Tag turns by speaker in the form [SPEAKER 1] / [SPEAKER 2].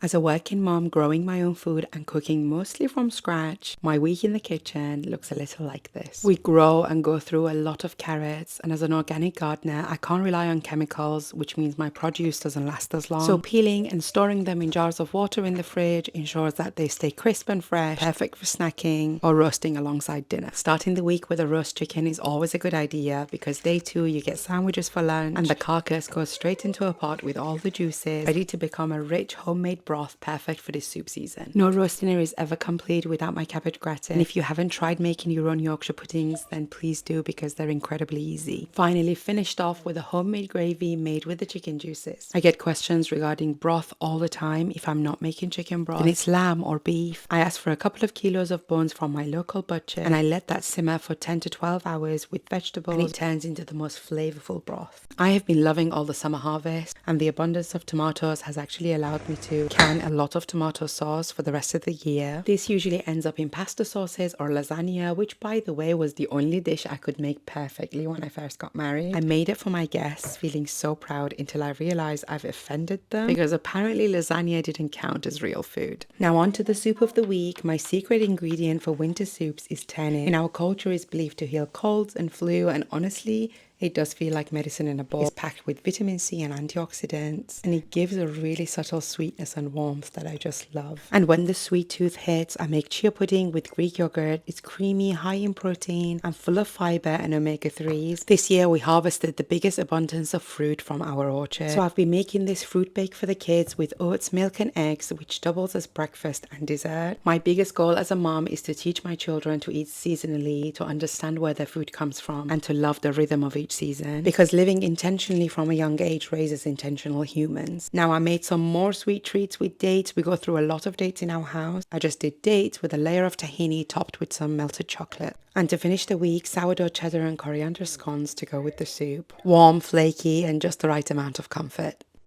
[SPEAKER 1] As a working mom growing my own food and cooking mostly from scratch, my week in the kitchen looks a little like this. We grow and go through a lot of carrots, and as an organic gardener, I can't rely on chemicals, which means my produce doesn't last as long. So peeling and storing them in jars of water in the fridge ensures that they stay crisp and fresh, perfect for snacking or roasting alongside dinner. Starting the week with a roast chicken is always a good idea because day 2 you get sandwiches for lunch and the carcass goes straight into a pot with all the juices, ready to become a rich homemade broth perfect for this soup season. No roast dinner is ever complete without my cabbage gratin. And if you haven't tried making your own Yorkshire puddings, then please do because they're incredibly easy. Finally finished off with a homemade gravy made with the chicken juices. I get questions regarding broth all the time if I'm not making chicken broth. Then it's lamb or beef. I ask for a couple of kilos of bones from my local butcher and I let that simmer for 10 to 12 hours with vegetables and it turns into the most flavorful broth. I have been loving all the summer harvest and the abundance of tomatoes has actually allowed me to can a lot of tomato sauce for the rest of the year. This usually ends up in pasta sauces or lasagna, which by the way was the only dish I could make perfectly when I first got married. I made it for my guests, feeling so proud until I realized I've offended them because apparently lasagna didn't count as real food. Now on to the soup of the week. My secret ingredient for winter soups is turnip. In our culture is believed to heal colds and flu, and honestly it does feel like medicine in a bowl. It's packed with vitamin C and antioxidants, and it gives a really subtle sweetness and warmth that I just love. And when the sweet tooth hits, I make chia pudding with Greek yogurt. It's creamy, high in protein, and full of fiber and omega-3s. This year we harvested the biggest abundance of fruit from our orchard. So I've been making this fruit bake for the kids with oats, milk, and eggs, which doubles as breakfast and dessert. My biggest goal as a mom is to teach my children to eat seasonally, to understand where their food comes from, and to love the rhythm of each season, because living intentionally from a young age raises intentional humans. Now I made some more sweet treats with dates. We go through a lot of dates in our house. I just did dates with a layer of tahini topped with some melted chocolate. And to finish the week, sourdough cheddar and coriander scones to go with the soup. Warm, flaky, and just the right amount of comfort.